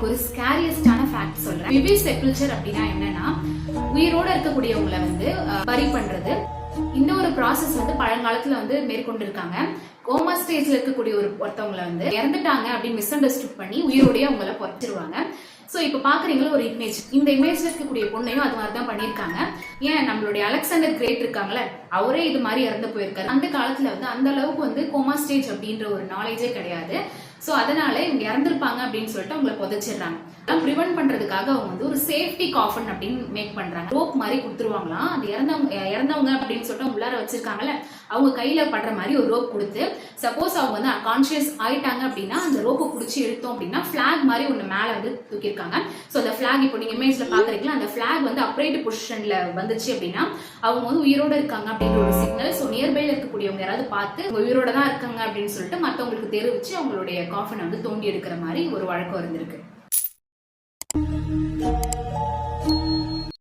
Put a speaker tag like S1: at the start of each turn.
S1: உங்களுக்கு ஒரு ஸ்கேரியஸ்டான ஃபேக்ட் சொல்றேன். விவிஸ் செப்ல்ச்சர் அப்படின்னா என்னன்னா, உயிரோட இருக்கக்கூடியவங்களை வந்து பரி பண்றது. இந்த ஒரு ப்ராசஸ் வந்து பழங்காலத்துல வந்து மேற்கொண்டு இருக்காங்க. கோமா ஸ்டேஜ்ல இருக்கக்கூடிய ஒருத்தவங்களை வந்து இறந்துட்டாங்க அப்படின்னு மிஸ் அண்டர்ஸ்டுட் பண்ணி உயிரோடய அவங்கள புதைச்சிருவாங்க. ஸோ இப்போ பாக்குறீங்களா ஒரு இமேஜ், இந்த இமேஜ்ல இருக்கக்கூடிய பொண்ணையும் அது மாதிரி தான் பண்ணியிருக்காங்க. ஏன் நம்மளுடைய அலெக்சாண்டர் கிரேட் இருக்காங்களே, அவரே இது மாதிரி இறந்து போயிருக்காரு. அந்த காலத்துல வந்து அந்த அளவுக்கு வந்து கோமா ஸ்டேஜ் அப்படின்ற ஒரு நாலேஜே கிடையாது. ஸோ அதனால இவங்க இறந்துருப்பாங்க அப்படின்னு சொல்லிட்டு அவங்களை புதைச்சிடுறாங்க. ப்ரிவென்ட் பண்றதுக்காக அவங்க வந்து ஒரு சேஃப்டி காஃபன் அப்படின்னு மேக் பண்றாங்க. ரோப் மாதிரி கொடுத்துருவாங்களாம். அது இறந்தவங்க அப்படின்னு சொல்லிட்டு உள்ளார வச்சிருக்காங்கல்ல, அவங்க கையில படுற மாதிரி ஒரு ரோப் கொடுத்து, சப்போஸ் அவங்க வந்து கான்சியஸ் ஆயிட்டாங்க அப்படின்னா அந்த ரோப்பை பிடிச்சி எடுத்தோம் அப்படின்னா பிளாக் மாதிரி ஒண்ணு மேல வந்து தூக்கிருக்காங்க. ஸோ அந்த பிளாக் இப்போ நீங்க இமேஜ்ல பாக்குறீங்களா, அந்த பிளாக் வந்து அப்ரைட் பொசிஷன்ல வந்துச்சு அப்படின்னா அவங்க வந்து உயிரோட இருக்காங்க அப்படின்ற ஒரு சிக்னல். ஸோ நியர்பைல இருக்கக்கூடியவங்க யாராவது பார்த்து உயிரோட தான் இருக்காங்க அப்படின்னு சொல்லிட்டு மற்றவங்களுக்கு தெரிவிச்சு அவங்களுடைய காஃபனை வந்து தோண்டி எடுக்கிற மாதிரி ஒரு வழக்கம் இருந்திருக்கு.